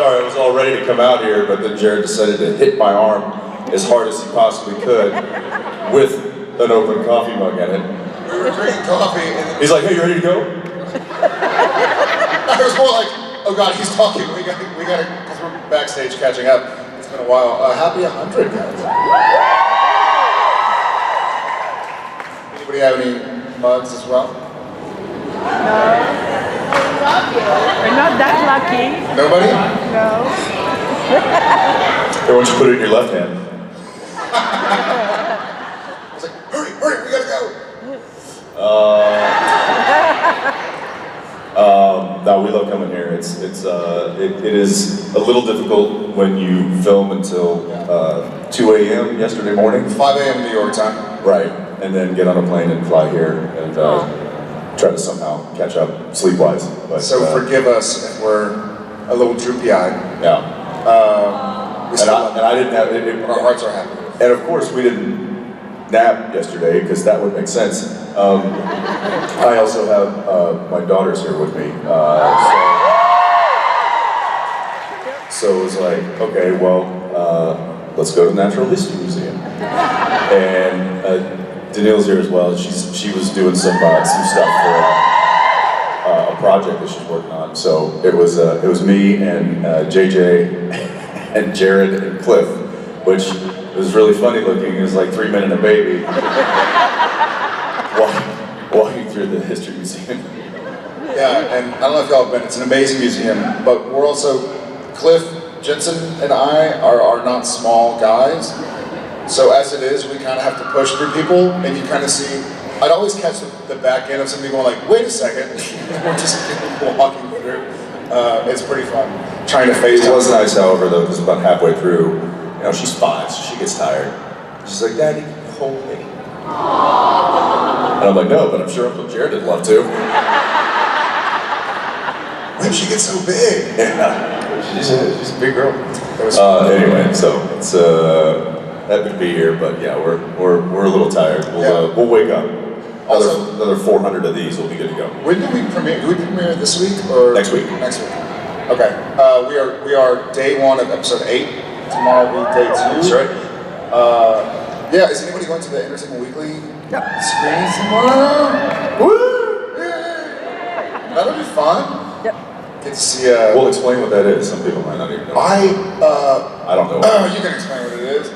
I was all ready to come out here, but then Jared decided to hit my arm as hard as he possibly could with an open coffee mug in it. We were drinking coffee and he's like, hey, you ready to go? I was more like, oh God, he's talking. We gotta, because we're backstage catching up. It's been a while. Happy 100, guys. Anybody have any mugs as well? No. We're not that lucky. Nobody? No. Hey, why don't you put it in your left hand? I was like, hurry, we gotta go. No, we love coming here. It is a little difficult when you film until 2 a.m. yesterday morning. 5 a.m. New York time. Right, and then get on a plane and fly here and try to somehow catch up sleep-wise. But, So forgive us if we're a little droopy-eyed. Yeah. And I didn't have it. Our hearts are happy. And of course, we didn't nap yesterday because that would make sense. I also have my daughters here with me. So it was like, okay, well, let's go to the Natural History Museum. And Danielle's here as well. She was doing some stuff for a project that she's working on. So it was me and JJ and Jared and Cliff, which was really funny looking. It was like 3 men and a baby walking through the History Museum. Yeah, and I don't know if y'all have been, it's an amazing museum, but we're also, Cliff, Jensen, and I are not small guys. So as it is, we kind of have to push through people, and you kind of see, I'd always catch the back end of somebody going like, wait a second, we're just walking through. It's pretty fun, trying to face it. It was nice, however, though, because about halfway through, you know, she's 5, so she gets tired. She's like, Daddy, hold me. And I'm like, no, but I'm sure Uncle Jared would love to. When she gets so big. Yeah, she's a big girl. Anyway, so it's happy to be here, but yeah, we're a little tired. We'll wake up. Another 400 of these will be good to go. When do we premiere? Do we premiere this week or next week? Next week. Okay. We are day 1 of episode 8. Tomorrow will be day 2. That's right. Yeah. Is anybody going to the Entertainment Weekly screening tomorrow? Woo! Yeah. That'll be fun. Yep. Get to see. We'll explain what that is. Some people might not even know. I don't know. You can explain what it is.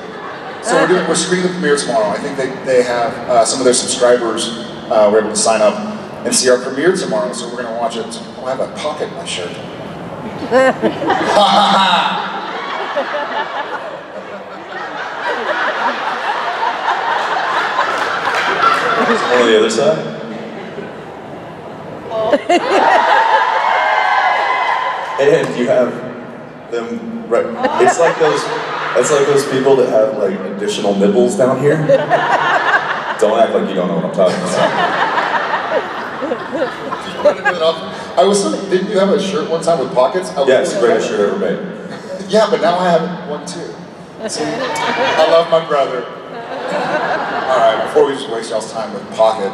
So we're screening the premiere tomorrow. I think they have some of their subscribers were able to sign up and see our premiere tomorrow. So we're gonna watch it. Oh, I have a pocket in my shirt. On the other side? And you have them right. It's like those people that have like additional nipples down here. Don't act like you don't know what I'm talking about. I was thinking, didn't you have a shirt one time with pockets? Yeah, it's the greatest shirt ever made. Yeah, but now I have one too. See, I love my brother. All right, before we just waste y'all's time with pocket,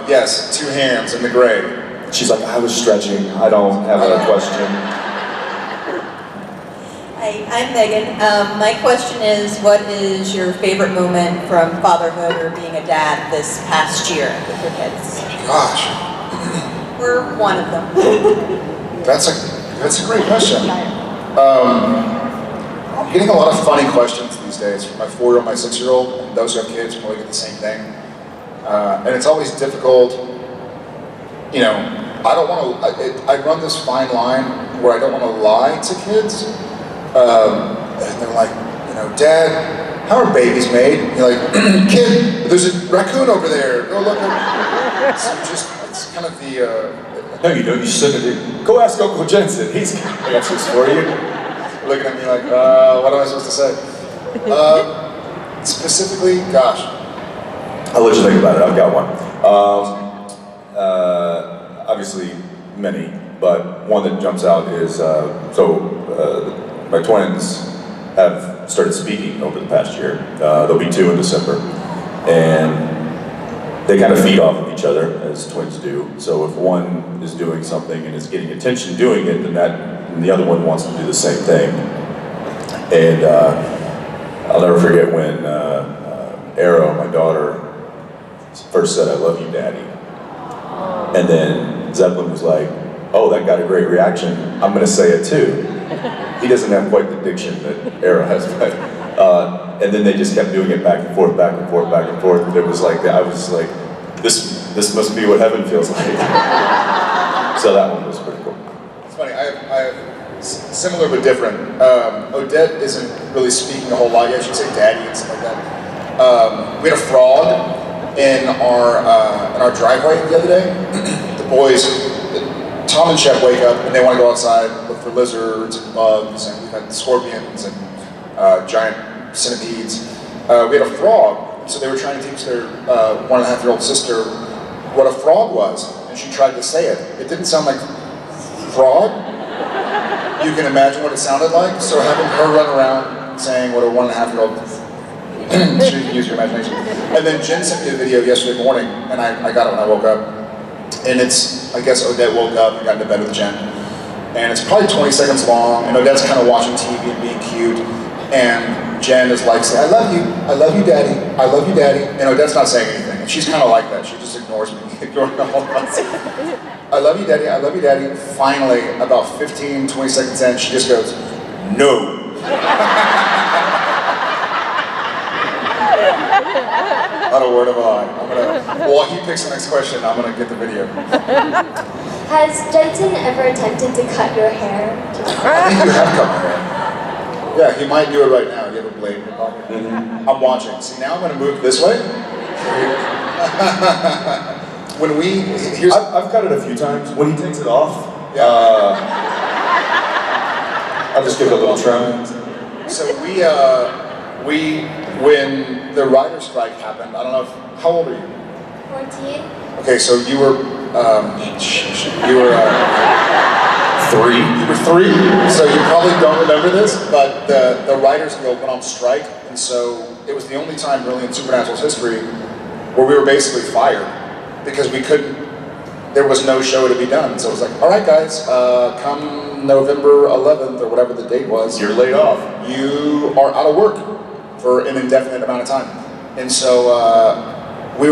yes, 2 hands in the grave. She's like, I was stretching. I don't have a question. Hi, I'm Megan. My question is, what is your favorite moment from fatherhood or being a dad this past year with your kids? Gosh. We're one of them. That's a great question. I'm getting a lot of funny questions these days from my 4-year-old, my 6-year-old, and those who have kids probably get the same thing. And it's always difficult, you know, I run this fine line where I don't want to lie to kids. And they're like, you know, Dad, how are babies made? And you're like, kid, there's a raccoon over there. Go look at. So it's kind of the. No, you don't. You shouldn't. Go ask Uncle Jensen. He's got answers for you. Looking at me like, what am I supposed to say? Specifically, gosh. I'll let you think about it. I've got one. Obviously, many, but one that jumps out is my twins have started speaking over the past year. They'll be 2 in December, and they kind of feed off of each other as twins do. So if one is doing something and is getting attention doing it, then that and the other one wants to do the same thing. And I'll never forget when Arrow, my daughter, first said, "I love you, Daddy." And then Zeppelin was like, "Oh, that got a great reaction. I'm gonna say it too." He doesn't have quite the diction that Arrow has, but, and then they just kept doing it back and forth, back and forth, back and forth. And it was like, I was like, this must be what heaven feels like. So that one was pretty cool. It's funny, I have similar but different. Odette isn't really speaking a whole lot yet. She'd say daddy and stuff like that. We had a frog in our driveway the other day. The boys, Tom and Shep wake up and they want to go outside, look for lizards and bugs, and we've had scorpions and giant centipedes. We had a frog, so they were trying to teach their 1.5-year-old sister what a frog was, and she tried to say it. It didn't sound like frog. You can imagine what it sounded like, so having her run around saying what a 1.5-year-old, so you can use your imagination. And then Jen sent me a video yesterday morning, and I got it when I woke up. And it's, I guess Odette woke up and got into bed with Jen. And it's probably 20 seconds long, and Odette's kind of watching TV and being cute. And Jen is like saying, I love you, Daddy, I love you, Daddy. And Odette's not saying anything. And she's kind of like that. She just ignores me, ignoring all of us. I love you, Daddy, I love you, Daddy. Finally, about 15, 20 seconds in, she just goes, no. Not a word of a lie. While he picks the next question, I'm gonna get the video. Has Jensen ever attempted to cut your hair? I think you have cut my hair. Yeah, he might do it right now. You have a blade in your pocket. Mm-hmm. I'm watching. See, now I'm gonna move this way. When I've cut it a few times. When he takes it off, I'll just give it a little trim. So when the writer's strike happened, I don't know how old are you? 14. Okay, so you were 3. You were 3, so you probably don't remember this, but the Writers Guild went on strike, and so it was the only time really in Supernatural's history where we were basically fired because there was no show to be done. So it was like, all right guys, come November 11th or whatever the date was, you're laid off. You are out of work for an indefinite amount of time. And so we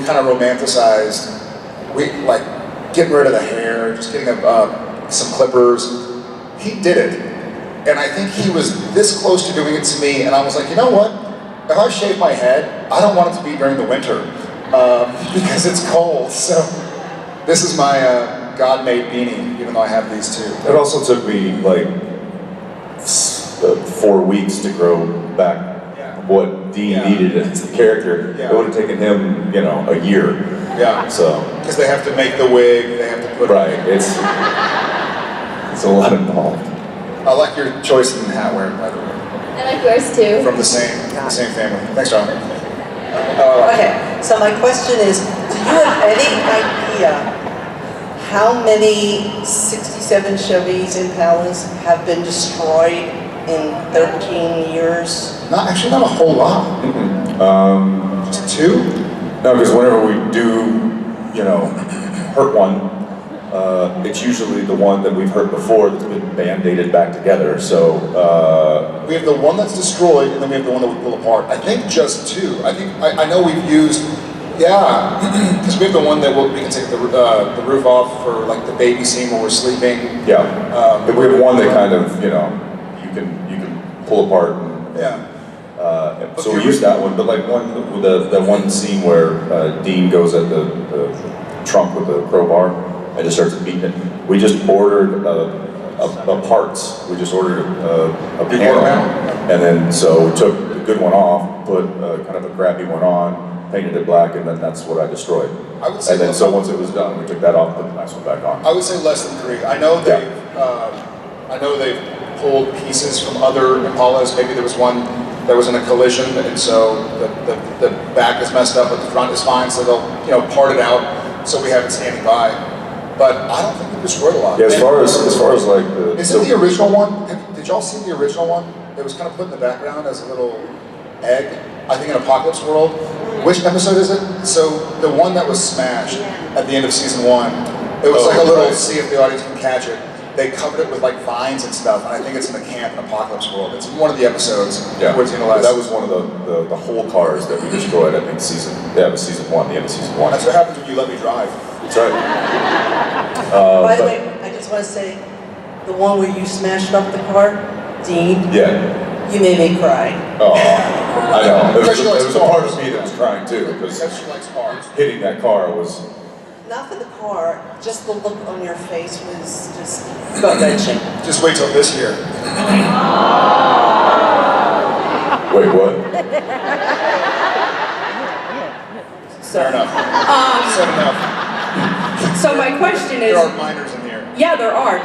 kind of romanticized, getting rid of the hair, just getting some clippers. He did it. And I think he was this close to doing it to me, and I was like, you know what? If I shave my head, I don't want it to be during the winter, because it's cold. So this is my God-made beanie, even though I have these two. It also took me like 4 weeks to grow back what Dean needed as the character. It would have taken him, a year. Yeah. So because they have to make the wig, they have to put it's a lot involved. I like your choice in hat wearing, by the way. I like yours too. From the same family. Thanks, John. Okay, so my question is, do you have any idea how many 67 Chevys Impalas have been destroyed in 13 years? Not a whole lot. Just 2? No, because whenever we do, hurt one, it's usually the one that we've hurt before that's been band-aided back together. So we have the one that's destroyed, and then we have the one that we pull apart. I think just 2. I know we've used, because we have the one that we can take the roof off for like the baby scene where we're sleeping. Yeah, but we have one that kind of you can pull apart. So we use that one, but like the one scene where Dean goes at the trunk with the crowbar and just starts beating it. We just ordered parts. We just ordered a panel, and then so we took the good one off, put kind of a crappy one on, painted it black, and then that's what I destroyed. I would say and then so once it was done, we took that off, put the nice one back on. I would say less than 3. I know they've pulled pieces from other Impalas. Maybe there was one that was in a collision, and so the back is messed up, but the front is fine. So they'll part it out, so we have it standing by. But I don't think we destroyed a lot. Yeah, as far as like the. Isn't the original one? Did y'all see the original one? It was kind of put in the background as a little egg. I think in Apocalypse World. Which episode is it? So the one that was smashed at the end of season 1. It was like a little see if the audience can catch it. they covered it with like vines and stuff, and I think it's in the camp and apocalypse world. It's one of the episodes. Yeah, towards the end of last that was one of the whole cars that we destroyed. I think it was season 1, the end of season 1. That's what happens when you let me drive. That's right. By the way, I just want to say, the one where you smashed up the car, Dean, Yeah. you made me cry. Oh, I know. There was a part of cars. me that was crying too, because Because she likes cars. hitting that car was. Not for the car, just the look on your face was just gut-wrenching. Just wait till this year. Wait, what? Fair enough. Said enough. So my question There is, are minors in here. yeah, there are.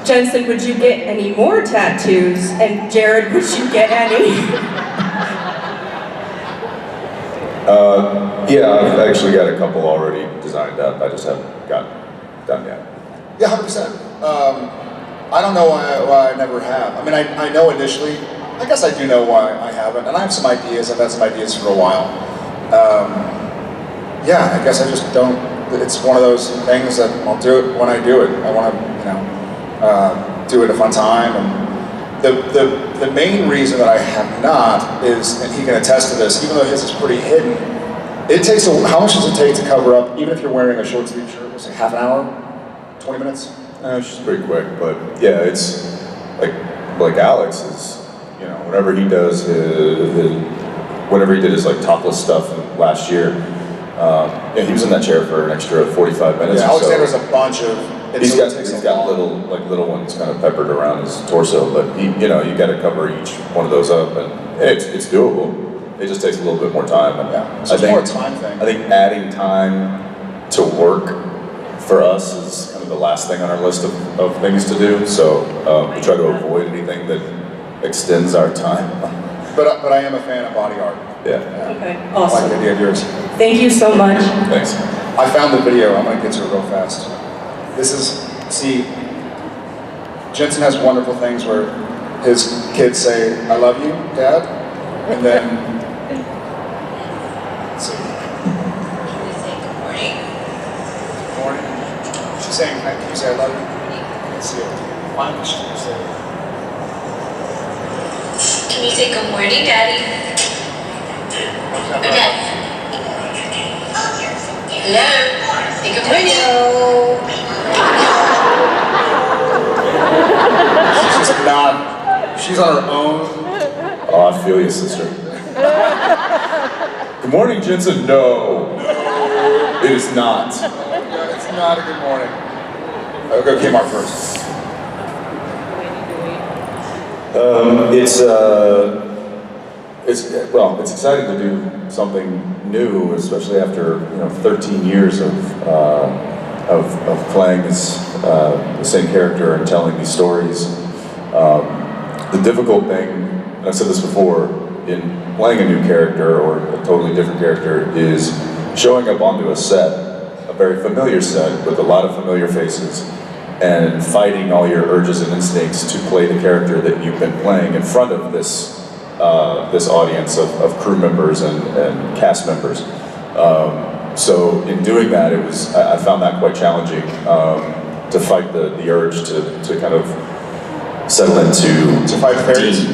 Jensen, would you get any more tattoos? And Jared, would you get any? Yeah, I've actually got a couple already designed up. I just haven't got done yet. Yeah, 100%. I don't know why I never have. I mean, I know initially. I guess I do know why I haven't, and I have some ideas. I've had some ideas for a while. Yeah, I guess I just don't. It's one of those things that I'll do it when I do it. I want to, do it at a fun time. And the main reason that I have not is, and he can attest to this, even though his is pretty hidden. It takes how much does it take to cover up, even if you're wearing a short sleeve shirt? It's like half an hour, 20 minutes. She's pretty quick, but yeah, it's like Alex is, whenever he does whenever he did his like topless stuff last year, he was in that chair for an extra 45 minutes. Yeah, or so. Alexander's a bunch of. He's got little ones kind of peppered around his torso, but you got to cover each one of those up, and it's doable. It just takes a little bit more time. And yeah, so it's more a time thing. I think adding time to work for us is kind of the last thing on our list of things to do. So we try to avoid anything that extends our time. But I am a fan of body art. Yeah. Okay, I like awesome. the idea of yours. Thank you so much. Thanks. I found the video. I'm gonna get to it real fast. Jensen has wonderful things where his kids say, "I love you, Dad," and then. Let's see. Good morning. Good morning. She's saying, "Can you say I love you?" Let's see it. Why don't you say it? Can you say good morning, Daddy? Okay. Hello. Say good morning. She's not. She's on her own. Oh, I feel you, sister. Good morning, Jensen. No, it is not. Yeah, it's not a good morning. I'll go Kmart first. It's exciting to do something new, especially after 13 years of playing the same character and telling these stories. The difficult thing, and I've said this before, in playing a new character or a totally different character is showing up onto a set, a very familiar set with a lot of familiar faces, and fighting all your urges and instincts to play the character that you've been playing in front of this audience of crew members and cast members. So in doing that, I found that quite challenging to fight the urge to kind of settle into To fight the fairies?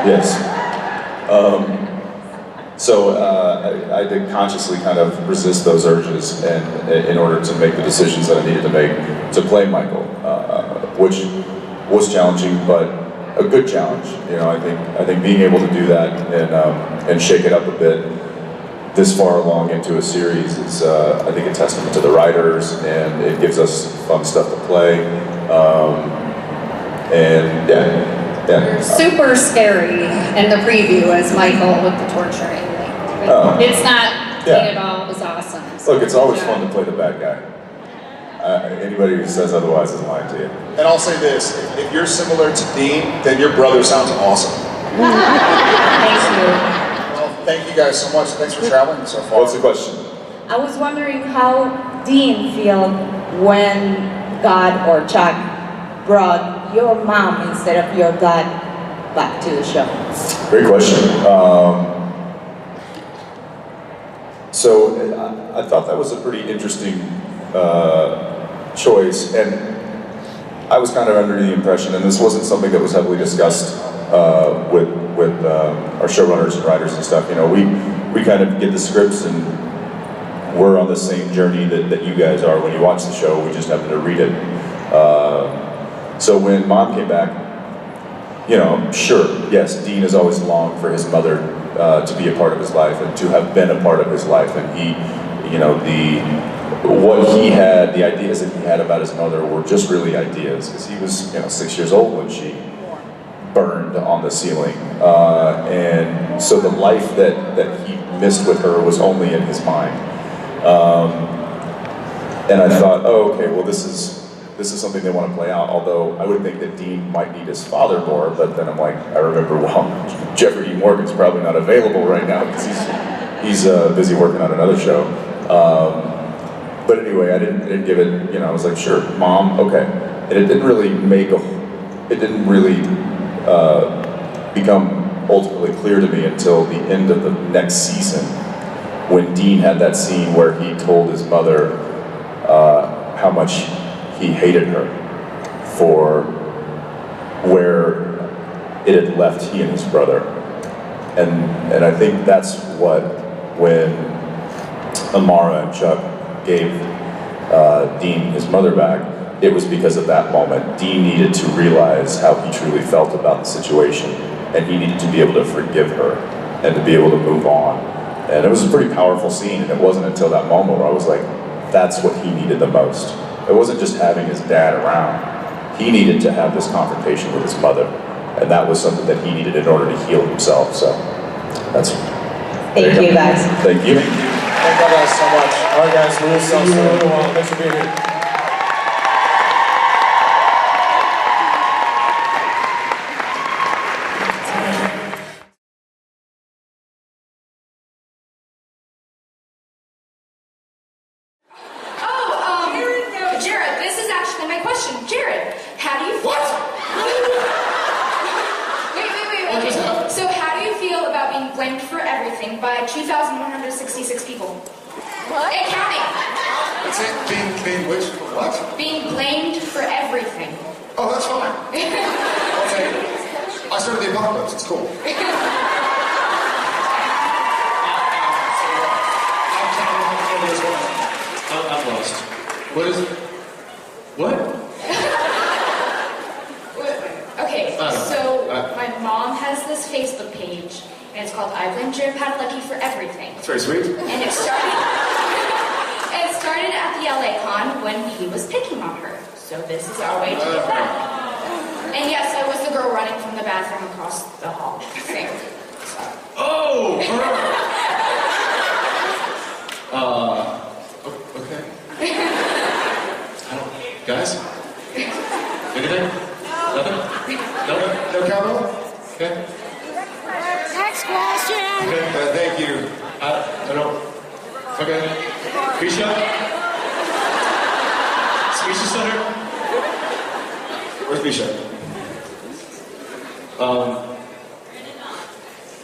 Yes. So I did consciously kind of resist those urges, and in order to make the decisions that I needed to make to play Michael, which was challenging, but a good challenge. I think being able to do that and shake it up a bit this far along into a series is, I think, a testament to the writers, and it gives us fun stuff to play. And yeah. Super scary in the preview as Michael with the torturing. It's not clean at all. It was awesome. Look, it's always fun to play the bad guy. Anybody who says otherwise is lying to you. And I'll say this, if you're similar to Dean, then your brother sounds awesome. Thank you. Well, thank you guys so much. Thanks for traveling so far. What's the question? I was wondering how Dean felt when God or Chuck brought your mom instead of your dad back to the show. Great question. So I thought that was a pretty interesting choice, and I was kind of under the impression, and this wasn't something that was heavily discussed with our showrunners and writers and stuff. You know, we kind of get the scripts and we're on the same journey that you guys are when you watch the show. We just happen to read it. So when Mom came back, you know, sure, yes, Dean has always longed for his mother to be a part of his life and to have been a part of his life, and he, you know, what he had, the ideas that he had about his mother were just really ideas, because he was, you know, 6 years old when she burned on the ceiling, and so the life that he missed with her was only in his mind, and I thought, oh, okay, well, this is something they want to play out, although I would think that Dean might need his father more, but then I'm like, I remember, well, Jeffrey D. Morgan's probably not available right now because he's busy working on another show. But anyway, I didn't give it, you know, I was like, sure, Mom, okay. And it didn't really become ultimately clear to me until the end of the next season, when Dean had that scene where he told his mother how much he hated her for where it had left he and his brother. And I think that's what, when Amara and Chuck gave Dean his mother back, it was because of that moment. Dean needed to realize how he truly felt about the situation, and he needed to be able to forgive her and to be able to move on. And it was a pretty powerful scene, and it wasn't until that moment where I was like, that's what he needed the most. It wasn't just having his dad around. He needed to have this confrontation with his mother, and that was something that he needed in order to heal himself. So that's. Thank you, guys. Thank you. Thank you guys so much. All right, guys, we'll see you in a little while. Thanks for being here. Jared, this is actually my question. Jared, how do you feel? What? Wait. What just happened? So how do you feel about being blamed for everything by 2,166 people? What? And counting. It's being which? What? Being blamed for everything. Oh, that's fine. I'll take it. I started the apocalypse. It's cool. I'm lost. What is it? What? Okay, so my mom has this Facebook page, and it's called I Blame Jared Padalecki for Everything. That's very sweet. And it started at the LA Con when he was picking on her. So this is our way to get back. And yes, I was the girl running from the bathroom across the hall. Fair. Oh, her. Okay. Guys? Anything? Nothing? No cowbell? Okay. Next question. Okay, Thank you. I don't. Okay. Bisha? Speech Center? Where's Bisha?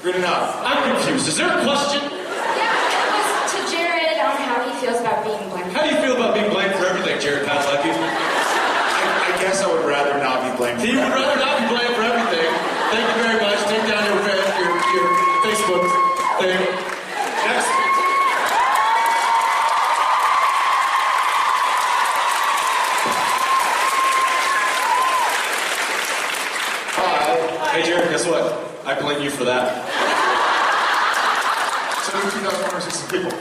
Good enough. I'm confused. Is there a question? Yeah, it was to Jared on how he feels about being blamed. How do you feel about being blamed for everything, Jared Padalecki? I guess I would rather not be blamed. He would rather not be blamed for everything. Thank you very much. Take down your Facebook thing. Next. Hey Jared, guess what? I blame you for that. So there's 2,160 people.